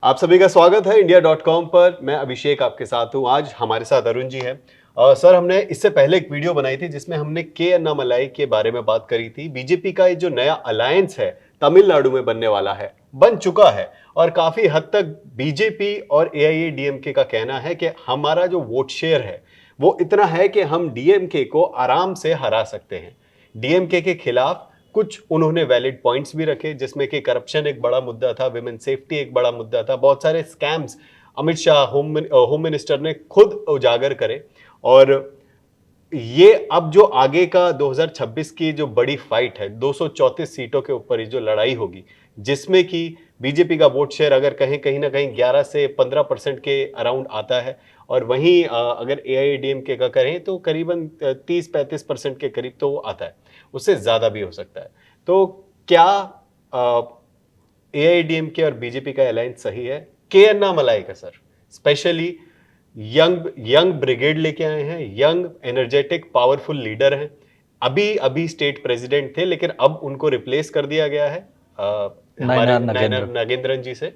आप सभी का स्वागत है India.com पर। मैं अभिषेक आपके साथ हूँ। आज हमारे साथ अरुण जी हैं। सर, हमने इससे पहले एक वीडियो बनाई थी जिसमें हमने के अन्नामलाई के बारे में बात करी थी। बीजेपी का ये जो नया अलायंस है तमिलनाडु में बनने वाला है, बन चुका है और काफी हद तक बीजेपी और एआईएडीएमके का कहना है कि हमारा जो वोट शेयर है वो इतना है कि हम डीएमके को आराम से हरा सकते हैं। डीएमके के खिलाफ कुछ उन्होंने वैलिड पॉइंट्स भी रखे, जिसमें कि करप्शन एक बड़ा मुद्दा था, विमेन सेफ्टी एक बड़ा मुद्दा था, बहुत सारे scams Amit Shah home minister ने खुद उजागर करे। और ये अब जो आगे का 2026 की जो बड़ी फाइट है, 234 सीटों के ऊपर ये जो लड़ाई होगी, जिसमें कि बीजेपी का वोट शेयर अगर कहीं कहीं ना कहीं 11 से 15% के अराउंड आता है और वहीं अगर एआईएडीएमके का करें तो करीबन 30-35% के करीब तो वो आता है, उससे ज्यादा भी हो सकता है। तो क्या एआईएडीएमके और बीजेपी का अलायंस सही है? के अन्नामलाई का sir, specially young young brigade लेके आए हैं, यंग एनर्जेटिक पावरफुल लीडर हैं। अभी अभी स्टेट प्रेसिडेंट थे लेकिन अब उनको रिप्लेस कर दिया गया है हमारे नयनार नयनार नागेंद्र। नागेंद्रन जी से।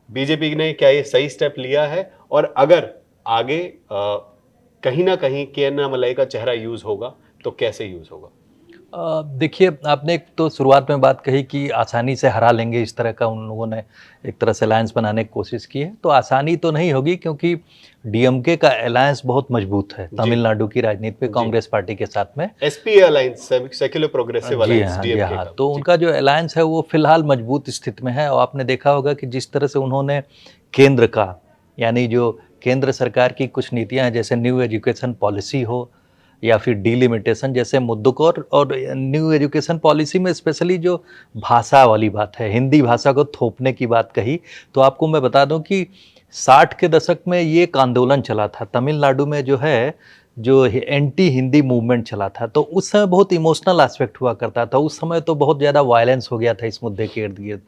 बीजेपी ने क्या ये सही स्टेप लिया है? और अगर आगे कहीं ना कहीं के अन्नामलाई का चेहरा यूज होगा तो कैसे यूज होगा? देखिए, आपने एक तो शुरुआत में बात कही कि आसानी से हरा लेंगे, इस तरह का उन लोगों ने एक तरह से अलायंस बनाने की कोशिश की है। तो आसानी तो नहीं होगी, क्योंकि डीएमके का अलायंस बहुत मजबूत है जी तमिलनाडु की राजनीति पे जी। कांग्रेस पार्टी के साथ में। एसपी अलायंस, सेक्युलर प्रोग्रेसिव जी अलायंस, हाँ, जी डीएमके हाँ। का। तो जी उनका जो अलायंस है वो फिलहाल मजबूत स्थिति में है, और आपने देखा होगा कि जिस तरह से उन्होंने केंद्र का, यानी जो केंद्र सरकार की कुछ नीतियां हैं, जैसे न्यू एजुकेशन पॉलिसी हो या फिर डिलिमिटेशन जैसे मुद्दों को, और न्यू एजुकेशन पॉलिसी में स्पेशली जो भाषा वाली बात है, हिंदी भाषा को थोपने की बात कही। तो आपको मैं बता दूं कि 60 के दशक में ये एक आंदोलन चला था तमिलनाडु में, जो है जो एंटी हिंदी मूवमेंट चला था। तो उस समय बहुत इमोशनल एस्पेक्ट हुआ करता था, उस समय तो बहुत ज़्यादा वायलेंस हो गया था इस मुद्दे के इर्द गिर्द।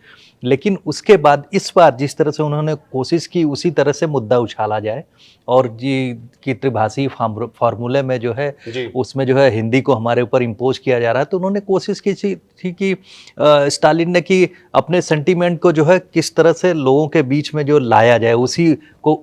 लेकिन उसके बाद इस बार जिस तरह से उन्होंने कोशिश की, उसी तरह से मुद्दा उछाला जाए, और जी की त्रिभाषी फार्मूले में जो है, जी। उसमें जो है हिंदी को हमारे ऊपर इम्पोज किया जा रहा है। तो उन्होंने कोशिश की थी कि स्टालिन ने, कि अपने सेंटीमेंट को जो है किस तरह से लोगों के बीच में जो लाया जाए, उसी को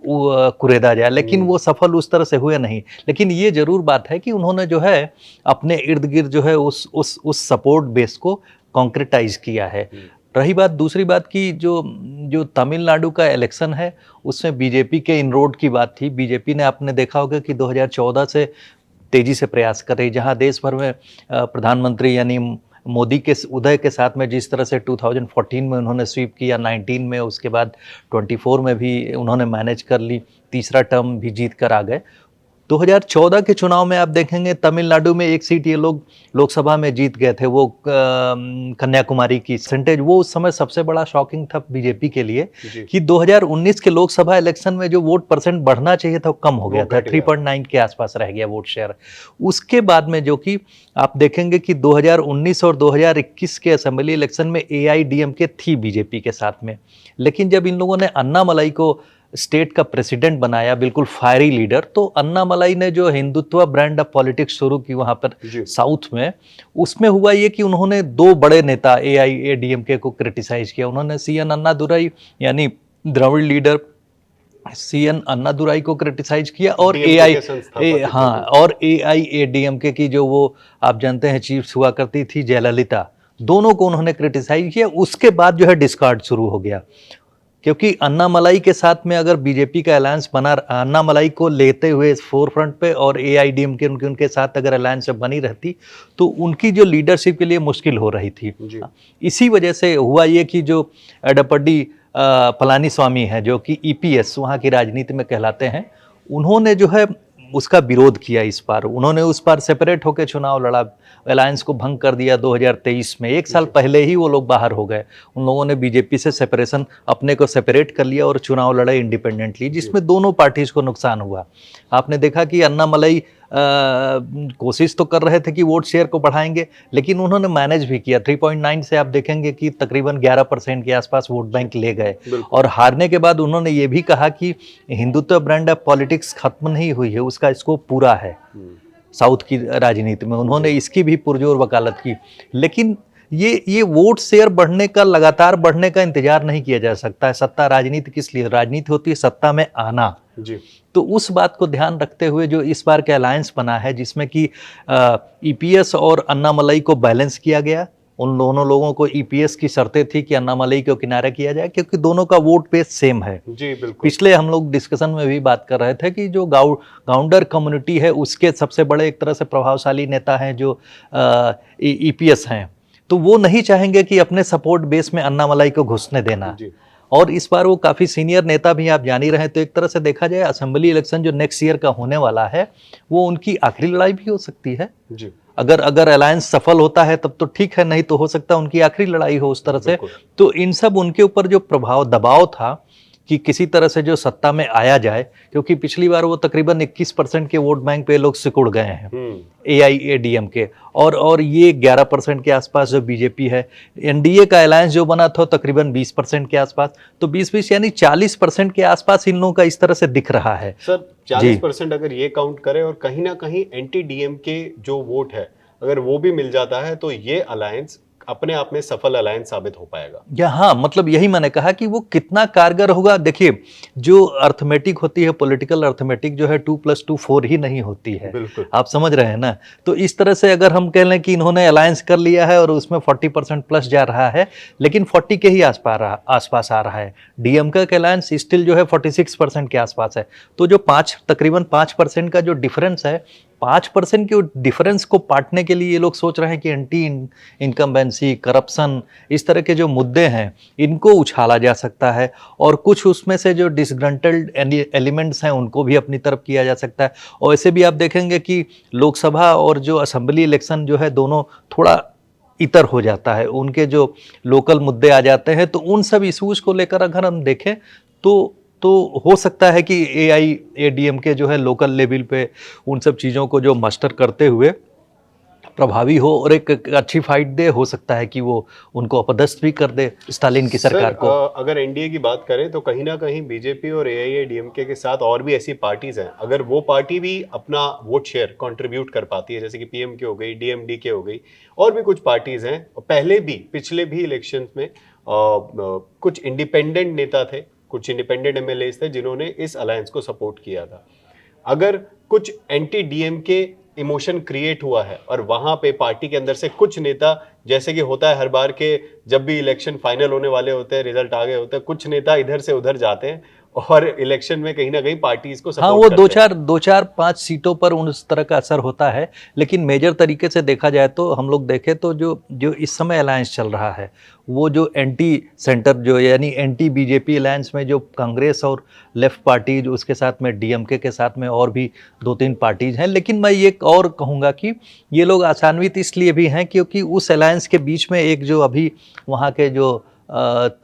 कुरेदा जाए, लेकिन वो सफल उस तरह से हुए नहीं। लेकिन ये जरूर बात है कि उन्होंने जो है अपने इर्द गिर्द जो है उस सपोर्ट बेस को कॉन्क्रेटाइज किया है। रही बात, दूसरी बात की, जो जो तमिलनाडु का इलेक्शन है, उसमें बीजेपी के इनरोड की बात थी। बीजेपी ने, आपने देखा होगा कि 2014 से तेजी से प्रयास कर रही, जहां देश भर में प्रधानमंत्री यानी मोदी के उदय के साथ में जिस तरह से 2014 में उन्होंने स्वीप किया, 19 में, उसके बाद 24 में भी उन्होंने मैनेज कर ली, तीसरा टर्म भी जीत कर आ गए। 2014 के चुनाव में आप देखेंगे तमिलनाडु में एक सीट ये लोग लोकसभा में जीत गए थे, वो कन्याकुमारी की परसेंटेज। वो उस समय सबसे बड़ा शॉकिंग था बीजेपी के लिए, जी। कि 2019 के लोकसभा इलेक्शन में जो वोट परसेंट बढ़ना चाहिए था वो कम हो वो गया था, घट गया। 3.9 के आसपास रह गया वोट शेयर। उसके बाद में जो कि आप देखेंगे कि 2019 और 2021 के असेंबली इलेक्शन में एआईडीएमके थी बीजेपी के साथ में, लेकिन जब इन लोगों ने अन्नामलाई को स्टेट का प्रेसिडेंट बनाया, बिल्कुल फायरी लीडर, तो अन्नामलाई ने जो हिंदुत्व ब्रांड ऑफ पॉलिटिक्स शुरू की वहाँ पर जी साउथ में, उसमें हुआ ये कि उन्होंने दो बड़े नेता एआईएडीएमके को क्रिटिसाइज किया। उन्होंने सीएन अन्नादुराई, यानी द्रविड़ लीडर सीएन अन्नादुराई को क्रिटिसाइज किया, और डीएमके के संस्थापक थे। हाँ, जी और एआईएडीएमके की जो वो आप जानते हैं चीफ हुआ करती थी जयललिता, दोनों को उन्होंने क्रिटिसाइज किया। उसके बाद जो है डिस्कार्ड शुरू हो गया, क्योंकि अन्नामलाई के साथ में अगर बीजेपी का अलायंस बना, अन्नामलाई को लेते हुए फोर फ्रंट पे, और एआईडीएमके उनके साथ अगर अलायंस बनी रहती, तो उनकी जो लीडरशिप के लिए मुश्किल हो रही थी। जी। इसी वजह से हुआ ये कि जो एडप्पडी पलानी स्वामी है, जो कि ईपीएस वहाँ की राजनीति में कहलाते हैं, उन्होंने जो है उसका विरोध किया। इस बार उन्होंने उस बार सेपरेट होकर चुनाव लड़ा, अलायंस को भंग कर दिया 2023 में। एक साल जी पहले ही वो लोग बाहर हो गए, उन लोगों ने बीजेपी से सेपरेशन, अपने को सेपरेट कर लिया और चुनाव लड़े इंडिपेंडेंटली, जी। जिसमें दोनों पार्टीज को नुकसान हुआ। आपने देखा कि अन्नामलाई कोशिश तो कर रहे थे कि वोट शेयर को बढ़ाएंगे, लेकिन उन्होंने मैनेज भी किया। 3.9 से आप देखेंगे कि तकरीबन 11% के आसपास वोट जी बैंक ले गए। बिल्कुल। और हारने के बाद उन्होंने ये भी कहा कि हिंदुत्व ब्रांड ऑफ पॉलिटिक्स खत्म नहीं हुई है, उसका स्कोप पूरा है साउथ की राजनीति में। उन्होंने जी इसकी भी पुरजोर वकालत की। लेकिन ये वोट शेयर बढ़ने का, लगातार बढ़ने का इंतजार नहीं किया जा सकता है। सत्ता राजनीति किस लिए? राजनीति होती है सत्ता में आना। जी। तो उस बात को ध्यान रखते हुए जो इस बार का अलायंस बना है, जिसमें कि ईपीएस और अन्नामलई को बैलेंस किया गया। उन दोनों लोगों को ईपीएस की शर्तें थी कि अन्नामलई को किनारा किया जाए, क्योंकि दोनों का वोट बेस सेम है। जी बिल्कुल। पिछले हम लोग डिस्कशन में भी बात कर रहे थे कि जो गाउंडर कम्युनिटी है, उसके सबसे बड़े एक तरह से प्रभावशाली नेता हैं जो ईपीएस हैं, तो वो नहीं चाहेंगे कि अपने सपोर्ट बेस में अन्नामलई को घुसने देना। जी। और इस बार वो काफ़ी सीनियर नेता भी, आप जान ही रहे हैं। तो एक तरह से देखा जाए, असेंबली इलेक्शन जो नेक्स्ट ईयर का होने वाला है, वो उनकी आखिरी लड़ाई भी हो सकती है। जी। अगर अलायंस सफल होता है तब तो ठीक है, नहीं तो हो सकता है उनकी आखिरी लड़ाई हो उस तरह से। बिल्कुल। तो इन सब उनके ऊपर जो दबाव था कि किसी तरह से जो सत्ता में आया जाए, क्योंकि पिछली बार वो तकरीबन 21% के वोट बैंक पे लोग सिकुड़ गए हैं, AIADMK, और ये 11% के आसपास जो बीजेपी है। एनडीए का अलायंस जो बना था तकरीबन 20% के आसपास, तो 20-20 यानी 40% के आसपास इन लोगों का इस तरह से दिख रहा है। सर 40% अगर ये काउंट करें और कहीं ना कहीं एंटी डीएमके जो वोट है अगर वो भी मिल जाता है तो ये अलायंस अपने आप में सफल अलायंस साबित हो पाएगा। या हाँ, मतलब यही मैंने कहा कि वो कितना कारगर होगा। देखिए, जो अर्थमेटिक होती है, पॉलिटिकल अर्थमेटिक जो है 2+2 4 ही नहीं होती है। बिल्कुल। आप समझ रहे हैं ना? तो इस तरह से अगर हम कह लें कि इन्होंने अलायंस कर लिया है और उसमें 40% प्लस जा रहा है, लेकिन 40 के ही आसपास आ रहा है। डीएमके का अलायंस स्टिल जो है 46% के आसपास है। तो जो तकरीबन 5% का जो डिफरेंस है, 5% के डिफरेंस को पाटने के लिए ये लोग सोच रहे हैं कि एंटी इनकम्बेंसी, करप्शन, इस तरह के जो मुद्दे हैं, इनको उछाला जा सकता है, और कुछ उसमें से जो डिसग्रंटल्ड एलिमेंट्स हैं उनको भी अपनी तरफ किया जा सकता है। और ऐसे भी आप देखेंगे कि लोकसभा और जो असेंबली इलेक्शन जो है, दोनों थोड़ा इतर हो जाता है। उनके जो लोकल मुद्दे आ जाते हैं, तो उन सब इशूज़ को लेकर अगर हम देखें तो हो सकता है कि AIADMK जो है लोकल लेवल पे उन सब चीज़ों को जो मास्टर करते हुए प्रभावी हो और एक अच्छी फाइट दे। हो सकता है कि वो उनको अपदस्थ भी कर दे स्टालिन की सरकार को। अगर एनडीए की बात करें तो कहीं ना कहीं बीजेपी और AIADMK के साथ और भी ऐसी पार्टीज हैं, अगर वो पार्टी भी अपना वोट शेयर कंट्रीब्यूट कर पाती है, जैसे कि पीएमके हो गई, डीएमडीके हो गई, और भी कुछ पार्टीज हैं। पहले भी पिछले भी इलेक्शंस में कुछ इंडिपेंडेंट नेता थे, कुछ इंडिपेंडेंट एमएलए थे जिन्होंने इस अलायंस को सपोर्ट किया था। अगर कुछ एंटी डीएमके इमोशन क्रिएट हुआ है और वहां पे पार्टी के अंदर से कुछ नेता, जैसे कि होता है हर बार के जब भी इलेक्शन फाइनल होने वाले होते हैं, रिजल्ट आ गए होते हैं, कुछ नेता इधर से उधर जाते हैं और इलेक्शन में कहीं ना कहीं पार्टी इसको हाँ, सपोर्ट वो करते हैं। 2-4-5 सीटों पर उस तरह का असर होता है। लेकिन मेजर तरीके से देखा जाए तो हम लोग देखें तो जो इस समय अलायंस चल रहा है, वो जो एंटी सेंटर, जो यानी एंटी बीजेपी अलायंस में जो कांग्रेस और लेफ्ट पार्टी, जो उसके साथ में डीएमके के साथ में और भी 2-3 पार्टीज हैं। लेकिन मैं ये और कहूँगा कि ये लोग आशान्वित इसलिए भी हैं क्योंकि उस अलायंस के बीच में एक जो अभी वहाँ के जो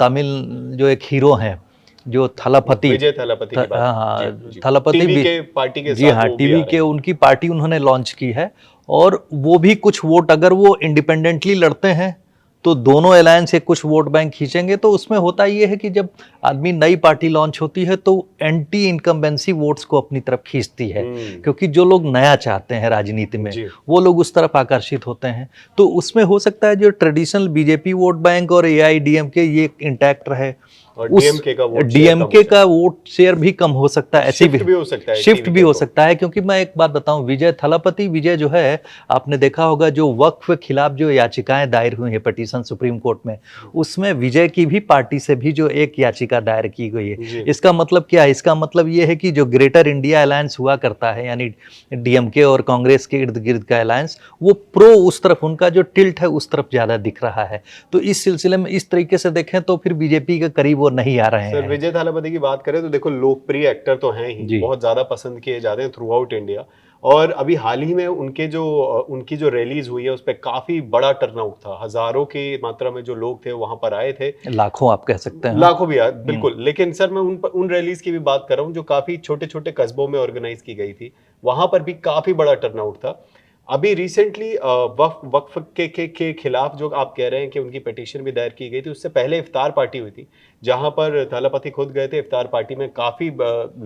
तमिल जो एक हीरो हैं, जो थलापति, विजय थलापति की बात। हाँ, जी। थलापति टीवी भी, के पार्टी के जी साथ हाँ, वो भी टीवी आ रहे के हैं। उनकी पार्टी उन्होंने लॉन्च की है। और वो भी कुछ वोट, अगर वो इंडिपेंडेंटली लड़ते हैं तो दोनों अलायंस से कुछ वोट बैंक खींचेंगे। तो उसमें होता ये है कि जब आदमी नई पार्टी लॉन्च होती है तो एंटी इनकम्बेंसी वोट्स को अपनी तरफ खींचती है, क्योंकि जो लोग नया चाहते हैं राजनीति में, जी। वो लोग उस तरफ आकर्षित होते हैं। तो उसमें हो सकता है जो ट्रेडिशनल बीजेपी वोट बैंक और AIADMK ये इंटैक्ट रहे, और उस डीएमके का वोट शेयर कम डीएमके हो का वोट शेयर भी कम हो सकता है। ऐसी शिफ्ट भी हो सकता है, शिफ्ट टीवी भी के हो को। सकता है, क्योंकि मैं एक बात बताऊं, विजय जो है, आपने देखा होगा जो वक्फ के खिलाफ जो याचिकाएं दायर हुई है पिटीशन सुप्रीम कोर्ट में, उसमें विजय की भी पार्टी से भी जो एक याचिका दायर की गई है। जी। इसका मतलब क्या है? इसका मतलब ये है कि जो ग्रेटर इंडिया अलायंस हुआ करता है, यानी डीएमके और कांग्रेस के इर्द गिर्द का अलायंस, वो प्रो उस तरफ, उनका जो टिल्ट है उस तरफ ज्यादा दिख रहा है। तो इस सिलसिले में इस तरीके से देखें तो फिर बीजेपी के करीब वो नहीं आ रहे सर हैं। विजय थालापति की बात करें तो देखो, लोकप्रिय एक्टर तो हैं ही, जी। बहुत ज्यादा पसंद किए जाते हैं थ्रू आउट इंडिया। और अभी हाल ही में उनकी जो रैलीज हुई है उस पर काफी बड़ा टर्नआउट था, हजारों की मात्रा में जो लोग थे वहां पर आए थे, लाखों आप कह सकते हैं। लाखों भी बिल्कुल। लेकिन सर मैं उन रैलीज की भी बात कर रहा हूँ जो काफी छोटे छोटे कस्बों में ऑर्गेनाइज की गई थी, वहां पर भी काफी बड़ा टर्नआउट था। अभी रिसेंटली वक्फ के खिलाफ जो आप कह रहे हैं कि उनकी पिटीशन भी दायर की गई थी, उससे पहले इफ्तार पार्टी हुई थी जहां पर थालापति खुद गए थे। इफ्तार पार्टी में काफी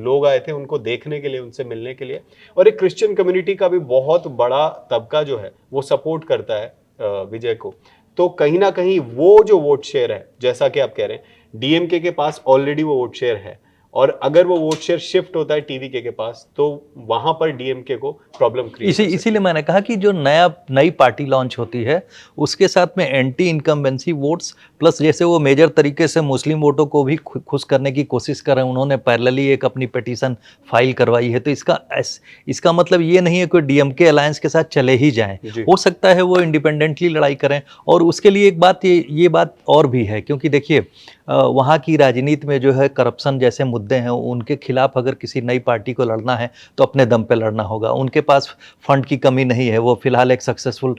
लोग आए थे उनको देखने के लिए, उनसे मिलने के लिए। और एक क्रिश्चियन कम्युनिटी का भी बहुत बड़ा तबका जो है वो सपोर्ट करता है विजय को। तो कहीं ना कहीं वो जो वोट शेयर है, जैसा कि आप कह रहे हैं, डीएमके के पास ऑलरेडी वो वोट शेयर है, और अगर वो वोट शेयर शिफ्ट होता है टीवीके के पास तो वहां पर डीएमके को प्रॉब्लम क्रिएट हो सकती है। इसीलिए मैंने कहा कि जो नई पार्टी लॉन्च होती है उसके साथ में एंटी इनकम्बेंसी वोट्स प्लस जैसे वो मेजर तरीके से मुस्लिम वोटों को भी खुश करने की कोशिश कर रहे हैं, उन्होंने पैरेलली एक अपनी पिटीशन फाइल करवाई है, तो इसका मतलब ये नहीं है कि डीएमके अलायंस के साथ चले ही जाएं, जी। हो सकता है वो इंडिपेंडेंटली लड़ाई करें। और उसके लिए एक बात ये बात और भी है, क्योंकि देखिए वहाँ की राजनीति में जो है करप्शन जैसे मुद्दे हैं, उनके खिलाफ अगर किसी नई पार्टी को लड़ना है तो अपने दम पे लड़ना होगा। उनके पास फंड की कमी नहीं है, वो फिलहाल एक सक्सेसफुल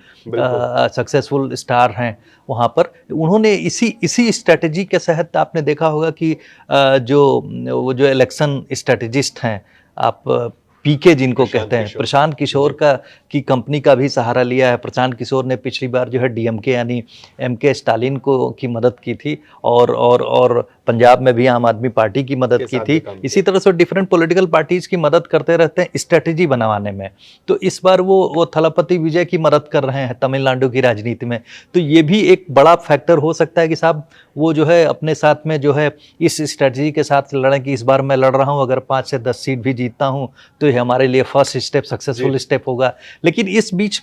स्टार हैं वहाँ पर। उन्होंने इसी स्ट्रेटजी के तहत आपने देखा होगा कि वो जो इलेक्शन स्ट्रेटजिस्ट हैं, आप पीके जिनको कहते हैं, प्रशांत किशोर की कंपनी का भी सहारा लिया है। प्रशांत किशोर ने पिछली बार जो है डीएमके यानी एमके स्टालिन की मदद की थी, और पंजाब में भी आम आदमी पार्टी की मदद की थी। इसी तरह से डिफरेंट पॉलिटिकल पार्टीज की मदद करते रहते हैं स्ट्रेटजी बनाने में। तो इस बार वो थलपति विजय की मदद कर रहे हैं तमिलनाडु की राजनीति में। तो ये भी एक बड़ा फैक्टर हो सकता है कि साहब वो जो है अपने साथ में जो है इस स्ट्रेटजी के साथ लड़ें कि इस बार मैं लड़ रहा हूँ, अगर 5 से 10 सीट भी जीतता हूँ तो ये हमारे लिए फर्स्ट स्टेप, सक्सेसफुल स्टेप होगा। लेकिन इस बीच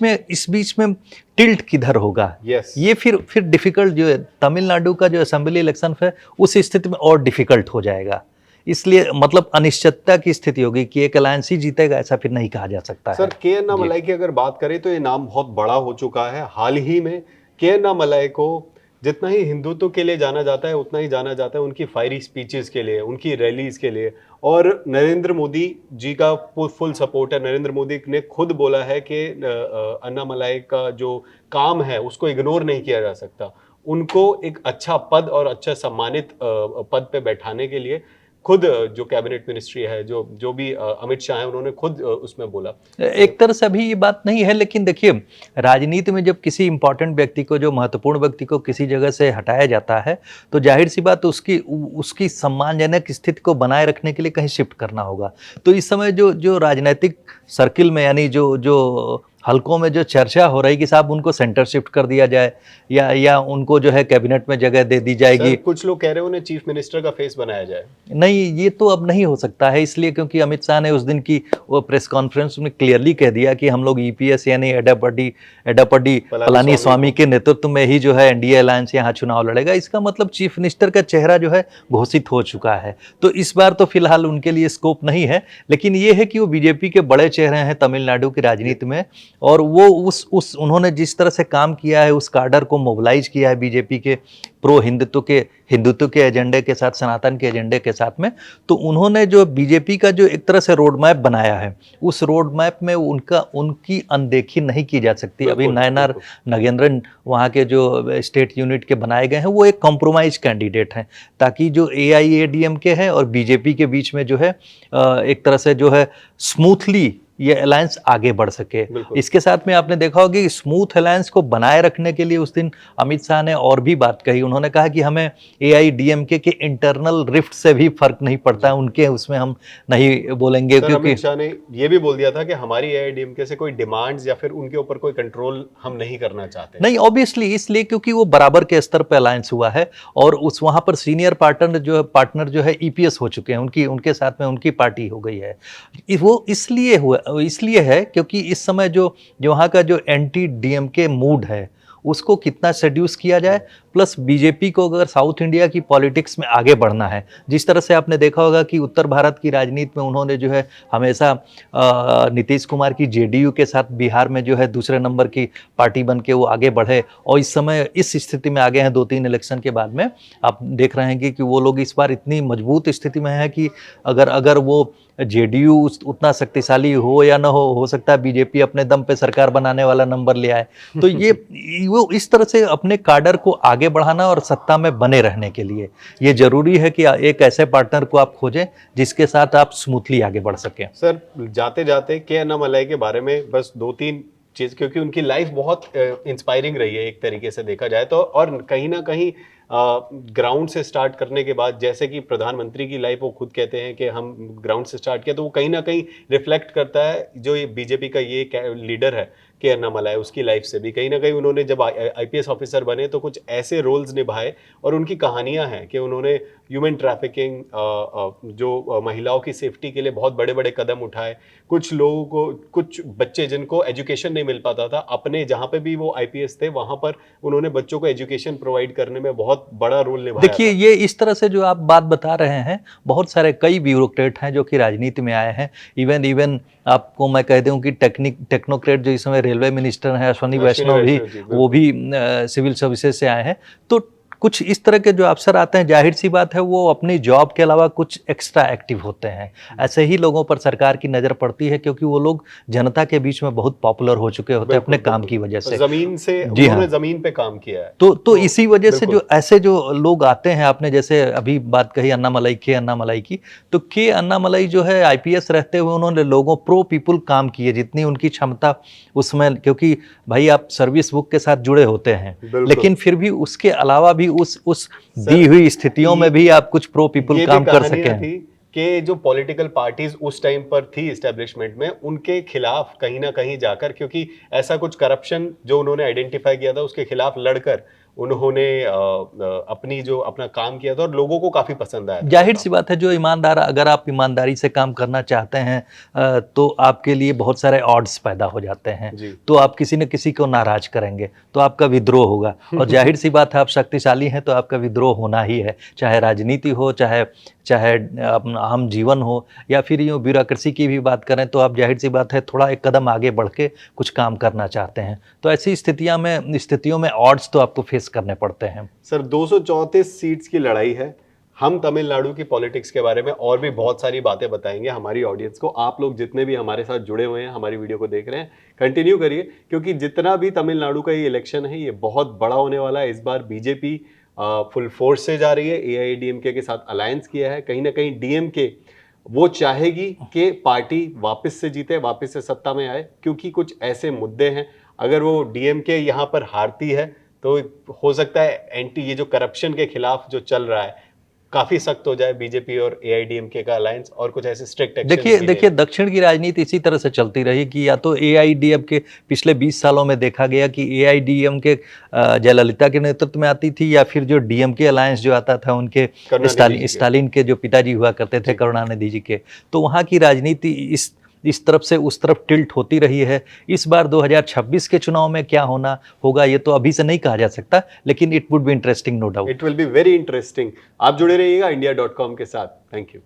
में टिल्ट किधर होगा, ये फिर डिफिकल्ट जो है तमिलनाडु का जो असेंबली इलेक्शन है उस स्थिति में और डिफिकल्ट हो जाएगा। इसलिए मतलब अनिश्चितता की स्थिति होगी कि एक अलायंस ही जीतेगा, ऐसा फिर नहीं कहा जा सकता है। सर के अन्नामलाई की अगर बात करें तो ये नाम बहुत बड़ा हो चुका है। हाल ही में के अन्नामलाई को जितना ही हिंदुत्व के लिए जाना जाता है उतना ही जाना जाता है उनकी फायरी स्पीचेस के लिए, उनकी रैलीज के लिए, और नरेंद्र मोदी जी का फुल सपोर्ट है। नरेंद्र मोदी ने खुद बोला है कि अन्नामलाई का जो काम है उसको इग्नोर नहीं किया जा सकता। उनको एक अच्छा पद और अच्छा सम्मानित पद पे बैठाने के लिए खुद जो कैबिनेट मिनिस्ट्री है, जो भी अमित शाह है, उन्होंने खुद उसमें बोला। एक तरह से अभी ये बात नहीं है, लेकिन देखिए राजनीति में जब किसी इंपॉर्टेंट व्यक्ति को, जो महत्वपूर्ण व्यक्ति को किसी जगह से हटाया जाता है तो जाहिर सी बात उसकी सम्मानजनक स्थिति को बनाए रखने के लिए कहीं शिफ्ट करना होगा। तो इस समय जो राजनीतिक सर्किल में यानी जो हलकों में जो चर्चा हो रही कि साहब उनको सेंटर शिफ्ट कर दिया जाए या उनको जो है कैबिनेट में जगह दे दी जाएगी। कुछ लोग कह रहे हैं उन्हें चीफ मिनिस्टर का फेस बनाया जाए। नहीं, ये तो अब नहीं हो सकता है, इसलिए क्योंकि अमित शाह ने उस दिन की वो प्रेस कॉन्फ्रेंस में क्लियरली कह दिया कि हम लोग ईपीएस यानी एडापडी पलानीस्वामी के नेतृत्व में ही जो है एनडीए अलायंस यहाँ चुनाव लड़ेगा। इसका मतलब चीफ मिनिस्टर का चेहरा जो है घोषित हो चुका है। तो इस बार तो फिलहाल उनके लिए स्कोप नहीं है, लेकिन ये है कि वो बीजेपी के बड़े चेहरे हैं तमिलनाडु की राजनीति में, और वो उन्होंने जिस तरह से काम किया है, उस कार्डर को मोबिलाइज किया है बीजेपी के प्रो हिंदुत्व के एजेंडे के साथ, सनातन के एजेंडे के साथ में, तो उन्होंने जो बीजेपी का जो एक तरह से रोड मैप बनाया है, उस रोड मैप में उनकी अनदेखी नहीं की जा सकती। अभी नायनार नागेंद्रन वहाँ के जो स्टेट यूनिट के बनाए गए हैं, वो एक कॉम्प्रोमाइज कैंडिडेट हैं, ताकि जो एआईएडीएमके है और बीजेपी के बीच में जो है एक तरह से जो है स्मूथली ये अलायंस आगे बढ़ सके। इसके साथ में आपने देखा होगा कि स्मूथ अलायंस को बनाए रखने के लिए उस दिन अमित शाह ने और भी बात कही। उन्होंने कहा कि हमें एआईडीएमके के इंटरनल रिफ्ट से भी फर्क नहीं पड़ता है, उनके उसमें हम नहीं बोलेंगे। क्योंकि अमित शाह ने ये भी बोल दिया था कि हमारी एआईडीएमके से कोई डिमांड्स या फिर उनके ऊपर कोई कंट्रोल हम नहीं करना चाहते। नहीं, ऑब्वियसली इसलिए क्योंकि वो बराबर के स्तर पर अलायंस हुआ है, और उस वहाँ पर सीनियर पार्टनर जो है ईपीएस हो चुके हैं, उनके साथ में उनकी पार्टी हो गई है। वो इसलिए है क्योंकि इस समय जो वहाँ का जो एंटी डीएमके मूड है उसको कितना सेड्यूस किया जाए, प्लस बीजेपी को अगर साउथ इंडिया की पॉलिटिक्स में आगे बढ़ना है, जिस तरह से आपने देखा होगा कि उत्तर भारत की राजनीति में उन्होंने जो है हमेशा नीतीश कुमार की जेडीयू के साथ बिहार में जो है दूसरे नंबर की पार्टी बन के वो आगे बढ़े, और इस समय इस स्थिति में आ गए हैं 2-3 इलेक्शन के बाद में। आप देख रहे हैं कि वो लोग इस बार इतनी मजबूत स्थिति में है कि अगर वो जेडीयू उतना शक्तिशाली हो या ना हो सकता है बीजेपी अपने दम पे सरकार बनाने वाला नंबर ले आए। तो वो इस तरह से अपने काडर को आगे बढ़ाना और सत्ता में बने रहने के लिए ये जरूरी है कि एक ऐसे पार्टनर को आप खोजें जिसके साथ आप स्मूथली आगे बढ़ सकें। सर जाते जाते के अन्नामलाई के बारे में बस 2-3 चीज, क्योंकि उनकी लाइफ बहुत इंस्पायरिंग रही है एक तरीके से देखा जाए तो, और कहीं ना कहीं ग्राउंड से स्टार्ट करने के बाद, जैसे कि प्रधानमंत्री की लाइफ वो खुद कहते हैं कि हम ग्राउंड से स्टार्ट किया, तो वो कहीं ना कहीं रिफ्लेक्ट करता है जो ये बीजेपी का ये लीडर है के अन्नामलाई, उसकी लाइफ से भी कहीं ना कहीं उन्होंने जब आईपीएस ऑफिसर बने तो कुछ ऐसे रोल्स निभाए और उनकी कहानियां हैं कि उन्होंने ह्यूमन ट्रैफिकिंग, जो महिलाओं की सेफ्टी के लिए बहुत बड़े बड़े कदम उठाए। कुछ लोगों को, कुछ बच्चे जिनको एजुकेशन नहीं मिल पाता था, अपने जहाँ पे भी वो आईपीएस थे वहां पर उन्होंने बच्चों को एजुकेशन प्रोवाइड करने में बहुत बड़ा रोल निभाया देखिए, था। ये इस तरह से जो आप बात बता रहे हैं, बहुत सारे कई ब्यूरोक्रेट हैं जो कि राजनीति में आए हैं। इवन इवन आपको मैं कह दूं कि टेक्नोक्रेट जो इस समय रेलवे मिनिस्टर हैं, अश्विनी अश्विनी वैष्णव भी, वैष्णव जी, वो बिल्कुल। भी सिविल सर्विसेज से आए हैं। तो कुछ इस तरह के जो अफसर आते हैं, जाहिर सी बात है वो अपनी जॉब के अलावा कुछ एक्स्ट्रा एक्टिव होते हैं। ऐसे ही लोगों पर सरकार की नज़र पड़ती है क्योंकि वो लोग जनता के बीच में बहुत पॉपुलर हो चुके होते हैं अपने बिल्कुल काम बिल्कुल। की वजह से। जमीन से जी हाँ। उन्होंने जमीन पे काम किया है। तो इसी वजह से बिल्कुल। जो ऐसे जो लोग आते हैं, आपने जैसे अभी बात कही अन्नामलाई, के अन्नामलाई की, तो के अन्नामलाई जो है आईपीएस रहते हुए उन्होंने लोगों प्रो पीपल काम किए जितनी उनकी क्षमता उसमें, क्योंकि भाई आप सर्विस बुक के साथ जुड़े होते हैं, बिल्कुल। लेकिन फिर भी उसके अलावा भी उस दी सर, हुई स्थितियों में भी आप कुछ प्रो पीपल ये भी काम कर कहानियां सकें। थी कि जो पॉलिटिकल पार्टीज उस टाइम पर थी एस्टेब्लिशमेंट में, उनके खिलाफ कहीं ना कहीं जाकर, क्योंकि ऐसा कुछ करप्शन जो उन्होंने आइडेंटिफाई किया था उसके खिलाफ लड़कर उन्होंने अपना काम किया था और लोगों को काफी पसंद आया था वो जाहिर काम। सी बात है, जो ईमानदार, अगर आप ईमानदारी से काम करना चाहते हैं तो आपके लिए बहुत सारे ऑड्स पैदा हो जाते हैं। जी। तो आप किसी न किसी को नाराज करेंगे तो आपका विद्रोह होगा, और जाहिर सी बात है आप शक्तिशाली हैं तो आपका विद्रोह होना ही है, चाहे राजनीति हो, चाहे चाहे अपना आम जीवन हो, या फिर यूँ ब्यूरोक्रेसी की भी बात करें तो आप जाहिर सी बात है थोड़ा एक कदम आगे बढ़ के कुछ काम करना चाहते हैं। तो ऐसी स्थितियों में ऑड्स तो आपको फेस करने पड़ते हैं। सर, 234 सीट्स की लड़ाई है। हम तमिलनाडु की पॉलिटिक्स के बारे में और भी बहुत सारी बातें बताएंगे हमारी ऑडियंस को। आप लोग जितने भी हमारे साथ जुड़े हुए हैं, हमारी वीडियो को देख रहे हैं, कंटिन्यू करिए, क्योंकि जितना भी तमिलनाडु का ये इलेक्शन है ये बहुत बड़ा होने वाला है। इस बार बीजेपी फुल फोर्स से जा रही है, एआईएडीएमके के साथ अलायंस किया है। कहीं ना कहीं डीएमके वो चाहेगी कि पार्टी वापस से जीते, वापस से सत्ता में आए, क्योंकि कुछ ऐसे मुद्दे हैं। अगर वो डीएमके यहाँ पर हारती है तो हो सकता है ये जो करप्शन के खिलाफ जो चल रहा है काफी सख्त हो जाए बीजेपी और एआईडीएमके का अलायंस, और कुछ ऐसे स्ट्रिक्ट एक्शन देखिए दक्षिण की राजनीति इसी तरह से चलती रही कि या तो एआईडीएम के पिछले 20 सालों में देखा गया कि एआईडीएम के जयललिता के नेतृत्व में आती थी, या फिर जो डीएमके अलायंस जो आता था उनके स्टालिन के जो पिताजी हुआ करते थे, करुणानिधि जी के, तो वहाँ की राजनीति इस तरफ से उस तरफ टिल्ट होती रही है। इस बार 2026 के चुनाव में क्या होगा ये तो अभी से नहीं कहा जा सकता, लेकिन it would be interesting, no doubt. It will be very interesting. आप जुड़े रहिएगा India.com के साथ। Thank you.